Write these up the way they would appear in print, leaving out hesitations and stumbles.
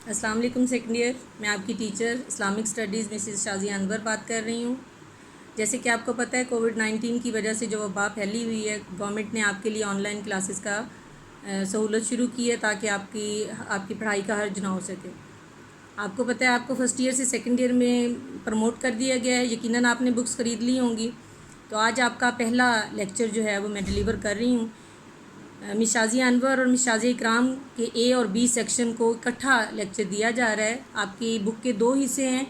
السلام علیکم second year, میں آپ کی teacher Islamic studies Mrs Shazia Anwar بات کر رہی ہوں۔ جیسے کہ آپ کو پتہ ہے کووڈ-19 کی وجہ سے جو وبا پھیلی ہوئی ہے، گورنمنٹ نے آپ کے لیے آن لائن کلاسز کا سہولت شروع کی ہے تاکہ آپ کی پڑھائی کا حرج نہ ہو سکے۔ آپ کو پتہ ہے آپ کو فرسٹ ایئر سے سیکنڈ ایئر میں پروموٹ کر دیا گیا ہے، یقیناً آپ نے بکس خرید لی ہوں گی۔ تو آج آپ کا پہلا لیکچر جو ہے وہ میں ڈیلیور کر رہی ہوں۔ مس شازیہ انور اور مس شازیہ اکرام کے اے اور بی سیکشن کو اکٹھا لیکچر دیا جا رہا ہے۔ آپ کی بک کے 2 حصے ہیں،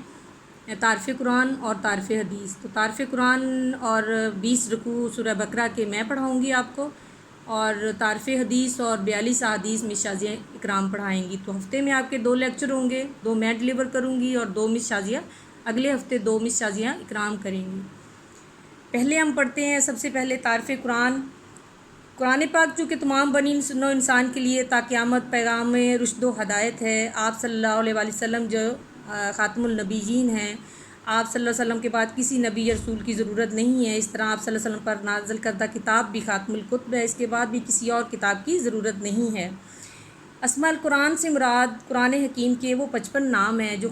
تعارف قرآن اور تعارف حدیث۔ تو تعارف قرآن اور 20 رکوع سورہ بقرہ کے میں پڑھاؤں گی آپ کو، اور تعارف حدیث اور 42 احادیث مس شازیہ اکرام پڑھائیں گی۔ تو ہفتے میں آپ کے 2 لیکچر ہوں گے، 2 میں ڈیلیور کروں گی اور 2 مس شازیہ اگلے ہفتے 2 مس شازیہ اکرام کریں گی۔ پہلے ہم پڑھتے ہیں سب سے پہلے تعارف قرآن۔ قرآن پاک چونکہ تمام بنی نوع انسان کے لیے تا قیامت پیغام رشد و ہدایت ہے۔ آپ صلی اللہ علیہ وآلہ وسلم جو خاتم النبیین ہیں، آپ صلی اللہ علیہ وسلم کے بعد کسی نبی یا رسول کی ضرورت نہیں ہے۔ اس طرح آپ صلی اللہ علیہ وسلم پر نازل کردہ کتاب بھی خاتم الکتب ہے، اس کے بعد بھی کسی اور کتاب کی ضرورت نہیں ہے۔ اسماء القرآن سے مراد قرآن حکیم کے وہ 55 نام ہیں جو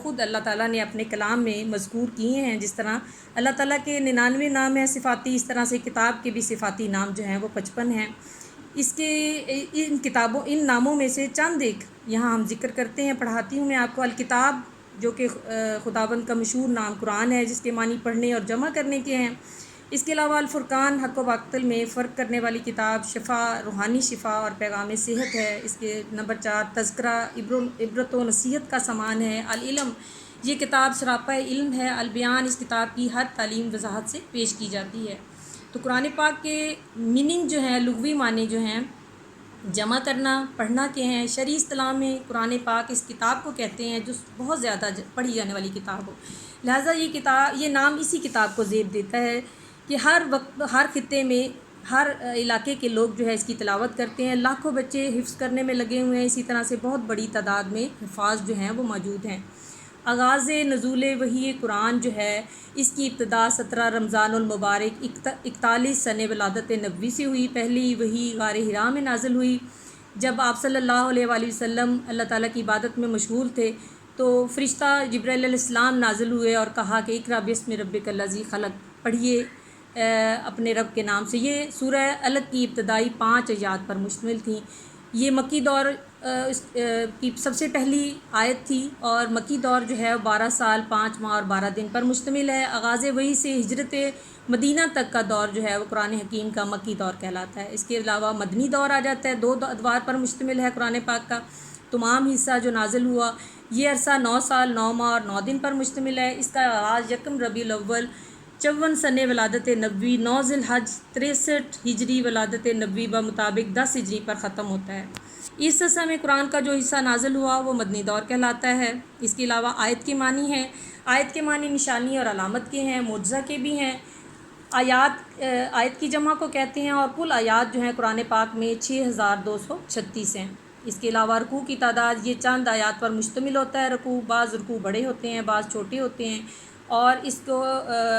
خود اللہ تعالیٰ نے اپنے کلام میں مذکور کیے ہیں۔ جس طرح اللہ تعالیٰ کے 99 نام ہیں صفاتی، اس طرح سے کتاب کے بھی صفاتی نام جو ہیں وہ 55 ہیں۔ ان ناموں میں سے چند ایک یہاں ہم ذکر کرتے ہیں، پڑھاتی ہوں میں آپ کو۔ الکتاب جو کہ خداوند کا مشہور نام قرآن ہے، جس کے معنی پڑھنے اور جمع کرنے کے ہیں۔ اس کے علاوہ الفرقان حق و باطل میں فرق کرنے والی کتاب، شفا روحانی شفا اور پیغام صحت ہے۔ اس کے نمبر 4 تذکرہ عبرت و نصیحت کا سامان ہے۔ العلم، یہ کتاب سراپا علم ہے۔ البیان، اس کتاب کی ہر تعلیم وضاحت سے پیش کی جاتی ہے۔ تو قرآن پاک کے میننگ جو ہیں، لغوی معنی جو ہیں، جمع کرنا پڑھنا کے ہیں۔ شرعی اصطلاح میں قرآن پاک اس کتاب کو کہتے ہیں جو بہت زیادہ پڑھی جانے والی کتاب ہو، لہٰذا یہ نام اسی کتاب کو زیب دیتا ہے کہ ہر وقت ہر خطے میں ہر علاقے کے لوگ جو ہے اس کی تلاوت کرتے ہیں۔ لاکھوں بچے حفظ کرنے میں لگے ہوئے ہیں، اسی طرح سے بہت بڑی تعداد میں حفاظ جو ہیں وہ موجود ہیں۔ آغاز نزول وحی قرآن جو ہے، اس کی ابتدا 17 رمضان المبارک 41 سنہ ولادت نبوی سے ہوئی۔ پہلی وحی غار حرا میں نازل ہوئی جب آپ صلی اللہ علیہ وآلہ وسلم اللہ تعالیٰ کی عبادت میں مشغول تھے، تو فرشتہ جبرائیل علیہ السلام نازل ہوئے اور کہا کہ اقرأ باسم ربک الذی خلق، پڑھیے اپنے رب کے نام سے۔ یہ سورہ الگ کی ابتدائی 5 آیات پر مشتمل تھیں۔ یہ مکی دور کی سب سے پہلی آیت تھی، اور مکی دور جو ہے 12 سال 5 ماہ اور 12 دن پر مشتمل ہے۔ آغاز وحی سے ہجرت مدینہ تک کا دور جو ہے وہ قرآن حکیم کا مکی دور کہلاتا ہے۔ اس کے علاوہ مدنی دور آ جاتا ہے، 2 ادوار پر مشتمل ہے قرآن پاک کا تمام حصہ جو نازل ہوا۔ یہ عرصہ 9 سال 9 ماہ اور 9 دن پر مشتمل ہے۔ اس کا آغاز 1 ربیع الاول 54 سنہ ولادت نبوی 9 ذی الحج 63 ہجری ولادت نبوی بمطابق 10 ہجری پر ختم ہوتا ہے۔ اس عرصہ میں قرآن کا جو حصہ نازل ہوا وہ مدنی دور کہلاتا ہے۔ اس کے علاوہ آیت کے معنی ہیں، آیت کے معنی نشانی اور علامت کے ہیں، معجزہ کے بھی ہیں۔ آیت کی جمع کو کہتے ہیں، اور کل آیات جو ہیں قرآن پاک میں 6236 ہیں۔ اس کے علاوہ رکوع کی تعداد، یہ چند آیات پر مشتمل ہوتا ہے۔ بعض رکوع بڑے ہوتے ہیں، بعض چھوٹے ہوتے ہیں، اور اس کو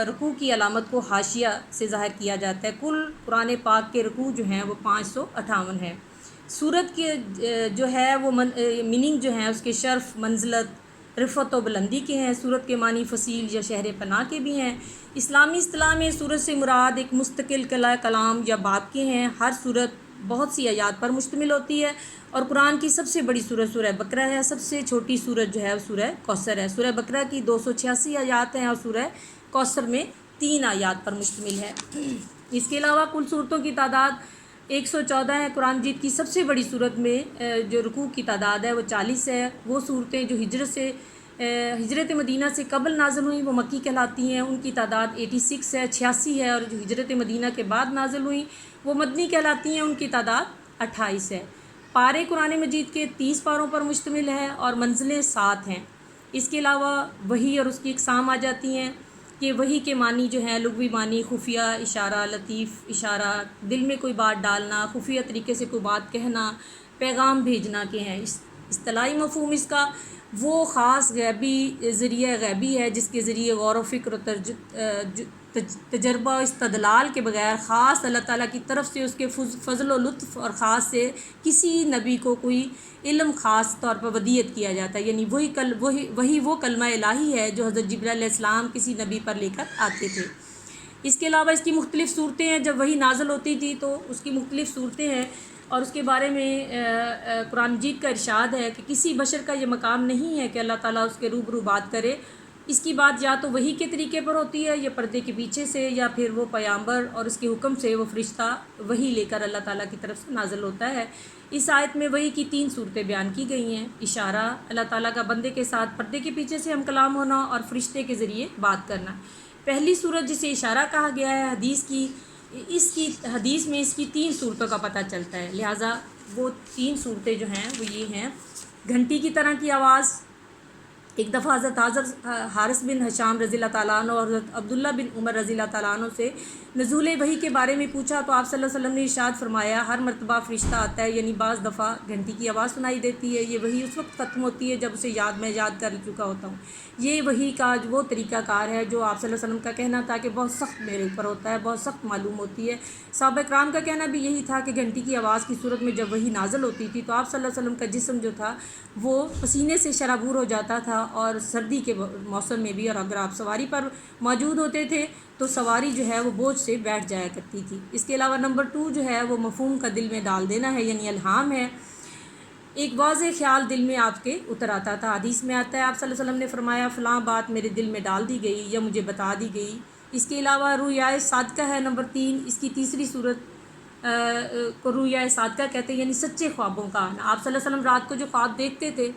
رکوع کی علامت کو حاشیہ سے ظاہر کیا جاتا ہے۔ کل قرآن پاک کے رکوع جو ہیں وہ 558 ہیں۔ سورت کے جو ہے وہ میننگ جو ہیں اس کے شرف، منزلت، رفعت و بلندی کے ہیں۔ سورت کے معنی فصیل یا شہر پناہ کے بھی ہیں۔ اسلامی اصطلاح میں سورت سے مراد ایک مستقل کلام یا باب کے ہیں۔ ہر سورت بہت سی آیات پر مشتمل ہوتی ہے، اور قرآن کی سب سے بڑی سورت سورہ بقرہ ہے۔ سب سے چھوٹی سورت جو ہے وہ سورہ کوثر ہے۔ سورہ بقرہ کی 286 آیات ہیں، اور سورہ کوثر میں 3 آیات پر مشتمل ہے۔ اس کے علاوہ کل صورتوں کی تعداد 114 ہے۔ قرآن مجید کی سب سے بڑی سورت میں جو رکوع کی تعداد ہے وہ 40 ہے۔ وہ صورتیں جو ہجرت مدینہ سے قبل نازل ہوئیں وہ مکی کہلاتی ہیں، ان کی تعداد 86 ہے، 86 ہے، اور جو ہجرت مدینہ کے بعد نازل ہوئیں وہ مدنی کہلاتی ہیں، ان کی تعداد 28 ہے۔ پارے قرآن مجید کے 30 پاروں پر مشتمل ہے، اور منزلیں 7 ہیں۔ اس کے علاوہ وحی اور اس کی اقسام آ جاتی ہیں کہ وحی کے معنی جو ہیں لغوی معنی خفیہ اشارہ، لطیف اشارہ، دل میں کوئی بات ڈالنا، خفیہ طریقے سے کوئی بات کہنا، پیغام بھیجنا کے ہیں۔ اصطلاحی مفہوم اس کا وہ خاص غیبی ذریعہ غیبی ہے جس کے ذریعے غور و فکر و تجربہ و استدلال کے بغیر خاص اللہ تعالیٰ کی طرف سے اس کے فضل و لطف اور خاص سے کسی نبی کو کوئی علم خاص طور پر ودیت کیا جاتا ہے، یعنی وہی وہ کلمہ الہی ہے جو حضرت جبرائیل علیہ السلام کسی نبی پر لے کر آتے تھے۔ اس کے علاوہ اس کی مختلف صورتیں ہیں، جب وہی نازل ہوتی تھی تو اس کی مختلف صورتیں ہیں، اور اس کے بارے میں قرآن مجید کا ارشاد ہے کہ کسی بشر کا یہ مقام نہیں ہے کہ اللہ تعالیٰ اس کے روبرو بات کرے۔ اس کی بات یا تو وحی کے طریقے پر ہوتی ہے یا پردے کے پیچھے سے، یا پھر وہ پیامبر اور اس کے حکم سے وہ فرشتہ وحی لے کر اللہ تعالیٰ کی طرف سے نازل ہوتا ہے۔ اس آیت میں وحی کی 3 صورتیں بیان کی گئی ہیں: اشارہ، اللہ تعالیٰ کا بندے کے ساتھ پردے کے پیچھے سے ہم کلام ہونا، اور فرشتے کے ذریعے بات کرنا۔ پہلی صورت جسے اشارہ کہا گیا ہے، حدیث میں اس کی 3 صورتوں کا پتہ چلتا ہے، لہٰذا وہ 3 صورتیں جو ہیں وہ یہ ہیں: گھنٹی کی طرح کی آواز۔ ایک دفعہ حضرت حارث بن حشام رضی اللہ تعالیٰ عنہ اور حضرت عبداللہ بن عمر رضی اللہ تعالیٰ عنہ سے نزول وحی کے بارے میں پوچھا تو آپ صلی اللہ علیہ وسلم نے ارشاد فرمایا، ہر مرتبہ فرشتہ آتا ہے، یعنی بعض دفعہ گھنٹی کی آواز سنائی دیتی ہے، یہ وحی اس وقت ختم ہوتی ہے جب اسے میں یاد کر چکا ہوتا ہوں۔ یہ وحی کا وہ طریقہ کار ہے جو آپ صلی اللہ علیہ وسلم کا کہنا تھا کہ بہت سخت میرے اوپر ہوتا ہے، بہت سخت معلوم ہوتی ہے۔ صحابہ کرام کا کہنا بھی یہی تھا کہ گھنٹی کی آواز کی صورت میں جب وحی نازل ہوتی تھی تو آپ صلی اللہ علیہ وسلم کا جسم جو تھا وہ پسینے سے شرابور ہو جاتا تھا، اور سردی کے موسم میں بھی، اور اگر آپ سواری پر موجود ہوتے تھے تو سواری جو ہے وہ بوجھ سے بیٹھ جایا کرتی تھی۔ اس کے علاوہ نمبر 2 جو ہے وہ مفہوم کا دل میں ڈال دینا ہے، یعنی الہام ہے۔ ایک واضح خیال دل میں آپ کے اتر آتا تھا۔ حدیث میں آتا ہے آپ صلی اللہ علیہ وسلم نے فرمایا، فلاں بات میرے دل میں ڈال دی گئی یا مجھے بتا دی گئی۔ اس کے علاوہ رویائے صادقہ ہے نمبر 3، اس کی تیسری صورت کو رویائے صادقہ کہتے ہیں، یعنی سچے خوابوں کا آنا۔ آپ صلی اللہ علیہ وسلم رات کو جو خواب دیکھتے تھے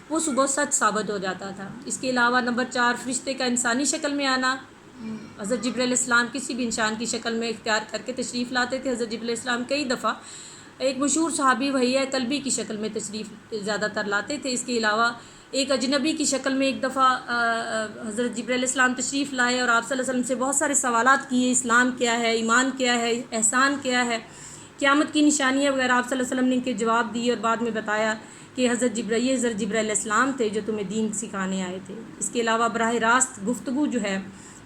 وہ صبح سچ ثابت ہو جاتا تھا۔ اس کے علاوہ نمبر 4، فرشتے کا انسانی شکل میں آنا۔ حضرت جبرائیل علیہ السلام کسی بھی انسان کی شکل میں اختیار کر کے تشریف لاتے تھے۔ حضرت جبرائیل علیہ السلام کئی دفعہ ایک مشہور صحابی وحیہ کلبی کی شکل میں تشریف زیادہ تر لاتے تھے۔ اس کے علاوہ ایک اجنبی کی شکل میں ایک دفعہ حضرت جبرائیل علیہ السلام تشریف لائے اور آپ صلی اللہ علیہ وسلم سے بہت سارے سوالات کیے، اسلام کیا ہے، ایمان کیا ہے، احسان کیا ہے، قیامت کی نشانیاں وغیرہ۔ آپ صلی اللہ علیہ وسلم نے ان کے جواب دیے اور بعد میں بتایا کہ حضرت جبرائیل علیہ السلام تھے جو تمہیں دین سکھانے آئے تھے۔ اس کے علاوہ براہ راست گفتگو جو ہے،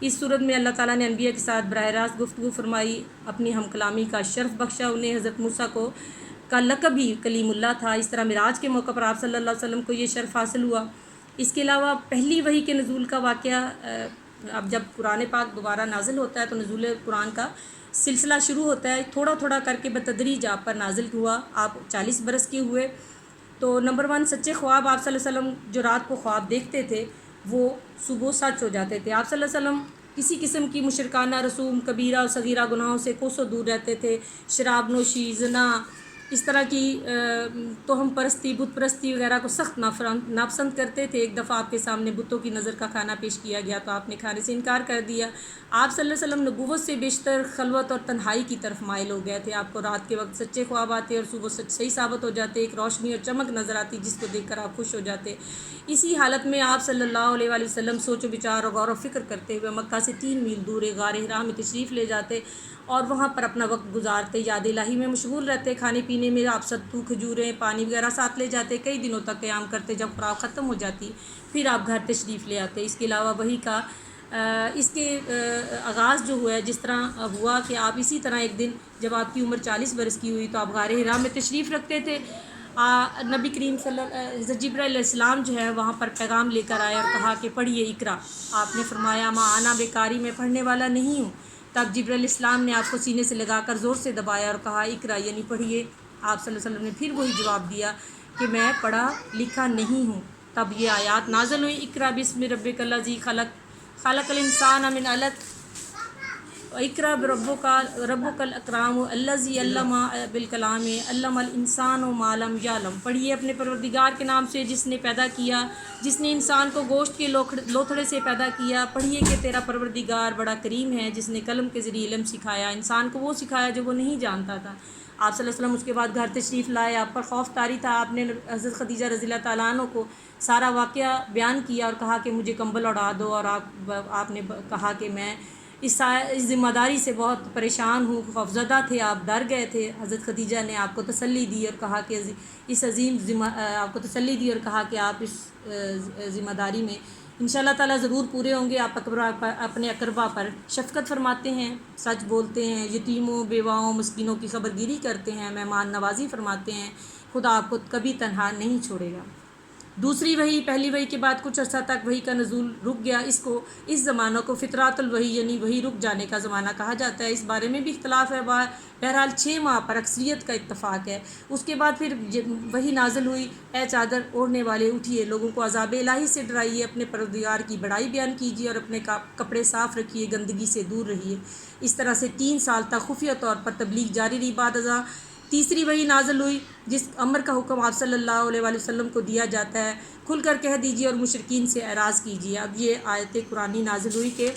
اس صورت میں اللہ تعالیٰ نے انبیاء کے ساتھ براہ راست گفتگو فرمائی، اپنی ہم کلامی کا شرف بخشا انہیں۔ حضرت موسیٰ کا لقب ہی کلیم اللہ تھا۔ اس طرح معراج کے موقع پر آپ صلی اللہ علیہ وسلم کو یہ شرف حاصل ہوا۔ اس کے علاوہ پہلی وحی کے نزول کا واقعہ، اب جب قرآن پاک دوبارہ نازل ہوتا ہے تو نزول قرآن کا سلسلہ شروع ہوتا ہے، تھوڑا تھوڑا کر کے بتدریج آپ پر نازل ہوا۔ آپ 40 برس کے ہوئے تو نمبر 1 سچے خواب۔ آپ صلی اللہ علیہ وسلم جو رات کو خواب دیکھتے تھے وہ صبح سچ ہو جاتے تھے۔ آپ صلی اللہ علیہ وسلم کسی قسم کی مشرکانہ رسوم، کبیرہ اور صغیرہ گناہوں سے کوسوں دور رہتے تھے۔ شراب نوشی، زنا، اس طرح کی توہم پرستی، بت پرستی وغیرہ کو سخت ناپسند کرتے تھے۔ ایک دفعہ آپ کے سامنے بتوں کی نظر کا کھانا پیش کیا گیا تو آپ نے کھانے سے انکار کر دیا۔ آپ صلی اللہ علیہ وسلم نبوت سے بیشتر خلوت اور تنہائی کی طرف مائل ہو گئے تھے۔ آپ کو رات کے وقت سچے خواب آتے اور صبح سچ صحیح ثابت ہو جاتے، ایک روشنی اور چمک نظر آتی جس کو دیکھ کر آپ خوش ہو جاتے۔ اسی حالت میں آپ صلی اللہ علیہ وآلہ وسلم سوچ و بچار اور غور و فکر کرتے ہوئے مکہ سے 3 میل دور ایک غار حرا میں تشریف لے جاتے اور وہاں پر اپنا وقت گزارتے، یاد الہی میں مشغول رہتے۔ کھانے پینے میں آپ ستو، کھجوریں، پانی وغیرہ ساتھ لے جاتے، کئی دنوں تک قیام کرتے۔ جب خوراک ختم ہو جاتی پھر آپ گھر تشریف لے آتے۔ اس کے علاوہ وحی کا اس کے آغاز جو ہوا ہے، جس طرح ہوا کہ آپ اسی طرح ایک دن جب آپ کی عمر 40 برس کی ہوئی تو آپ غار حرا میں تشریف رکھتے تھے۔ نبی کریم حضرت جبرائیل علیہ السلام جو ہے وہاں پر پیغام لے کر آئے اور کہا کہ پڑھیے اقرا۔ آپ نے فرمایا، ماں آنا بیکاری میں پڑھنے والا نہیں ہوں۔ تب جبرائیل علیہ السلام نے آپ کو سینے سے لگا کر زور سے دبایا اور کہا اقرا، یعنی پڑھیے۔ آپ صلی اللہ علیہ وسلم نے پھر وہی جواب دیا کہ میں پڑھا لکھا نہیں ہوں۔ تب یہ آیات نازل ہوئی، اقرا بسم ربک الذی خلق، خلق الانسان من علق، اقرا ربک الاکرم الذی علم بالقلم علم الانسان ما لم یعلم۔ پڑھیے اپنے پروردگار کے نام سے جس نے پیدا کیا، جس نے انسان کو گوشت کے لوتھڑے سے پیدا کیا۔ پڑھیے کہ تیرا پروردگار بڑا کریم ہے جس نے قلم کے ذریعے علم سکھایا، انسان کو وہ سکھایا جو وہ نہیں جانتا تھا۔ آپ صلی اللہ علیہ وسلم اس کے بعد گھر تشریف لائے، آپ پر خوف طاری تھا۔ آپ نے حضرت خدیجہ رضی اللہ تعالیٰ عنہ کو سارا واقعہ بیان کیا اور کہا کہ مجھے کمبل اڑا دو، اور آپ نے کہا کہ میں اس ذمہ داری سے بہت پریشان ہوں، خوفزدہ تھے، آپ ڈر گئے تھے۔ حضرت خدیجہ نے آپ کو تسلی دی اور کہا کہ آپ کو تسلی دی اور کہا کہ آپ اس ذمہ داری میں انشاءاللہ تعالیٰ ضرور پورے ہوں گے. آپ اپنے اقربا پر شفقت فرماتے ہیں، سچ بولتے ہیں، یتیموں بیواؤں مسکینوں کی خبرگیری کرتے ہیں، مہمان نوازی فرماتے ہیں. خدا آپ کو کبھی تنہا نہیں چھوڑے گا. دوسری وحی پہلی وحی کے بعد کچھ عرصہ تک وحی کا نزول رک گیا. اس زمانہ کو فطرات الوحی یعنی وحی رک جانے کا زمانہ کہا جاتا ہے. اس بارے میں بھی اختلاف ہے. بہرحال 6 ماہ پر اکثریت کا اتفاق ہے. اس کے بعد پھر وحی نازل ہوئی، اے چادر اوڑھنے والے اٹھیے، لوگوں کو عذاب الہی سے ڈرائیے، اپنے پروردگار کی بڑائی بیان کیجیے اور اپنے کپڑے صاف رکھیے، گندگی سے دور رہیے. اس طرح سے 3 سال تک خفیہ طور پر تبلیغ جاری رہی. بعد ازاں تیسری وحی نازل ہوئی جس امر کا حکم آپ صلی اللہ علیہ وآلہ وسلم کو دیا جاتا ہے، کھل کر کہہ دیجیے اور مشرکین سے اعراض کیجیے. اب یہ آیت قرآنی نازل ہوئی کہ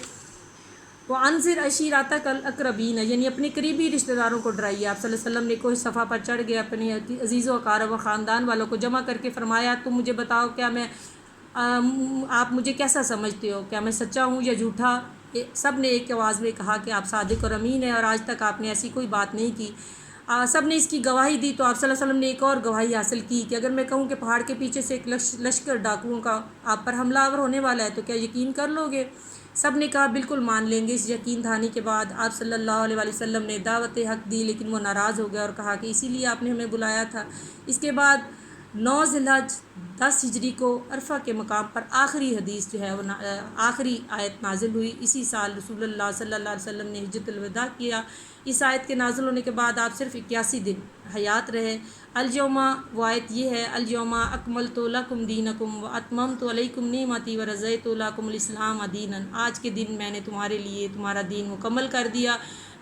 وَأَنذِرْ عَشِيرَتَكَ الْأَقْرَبِينَ یعنی اپنے قریبی رشتہ داروں کو ڈرائیے. آپ صلی اللہ علیہ وسلم نے کوئی صفحہ پر چڑھ گیا، اپنے عزیز و اقارب و خاندان والوں کو جمع کر کے فرمایا تم مجھے بتاؤ کیا آپ مجھے کیسا سمجھتے ہو، کیا میں سچا ہوں یا جھوٹا؟ سب نے ایک آواز میں کہا کہ آپ صادق اور امین ہیں اور آج تک آپ نے ایسی کوئی بات نہیں کی. سب نے اس کی گواہی دی. تو آپ صلی اللہ علیہ وسلم نے ایک اور گواہی حاصل کی کہ اگر میں کہوں کہ پہاڑ کے پیچھے سے ایک لشکر ڈاکوؤں کا آپ پر حملہ آور ہونے والا ہے تو کیا یقین کر لو گے؟ سب نے کہا بالکل مان لیں گے. اس یقین دہانی کے بعد آپ صلی اللہ علیہ وآلہ وسلم نے دعوت حق دی، لیکن وہ ناراض ہو گیا اور کہا کہ اسی لیے آپ نے ہمیں بلایا تھا. اس کے بعد 9 ذی الحج 10 ہجری کو عرفہ کے مقام پر آخری حدیث جو ہے وہ آخری آیت نازل ہوئی. اسی سال رسول اللہ صلی اللہ علیہ وسلم نے حجۃ الوداع کیا. اس آیت کے نازل ہونے کے بعد آپ صرف 81 دن حیات رہے. الیوم وہ آیت یہ ہے الیوم اکملت لکم دینکم واتممت علیکم نعمتی ورضیت لکم الاسلام دینا. آج کے دن میں نے تمہارے لیے تمہارا دین مکمل کر دیا،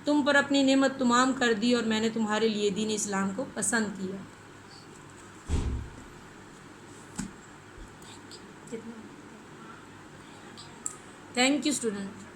تم پر اپنی نعمت تمام کر دی اور میں نے تمہارے لیے دین اسلام کو پسند کیا. Thank you student.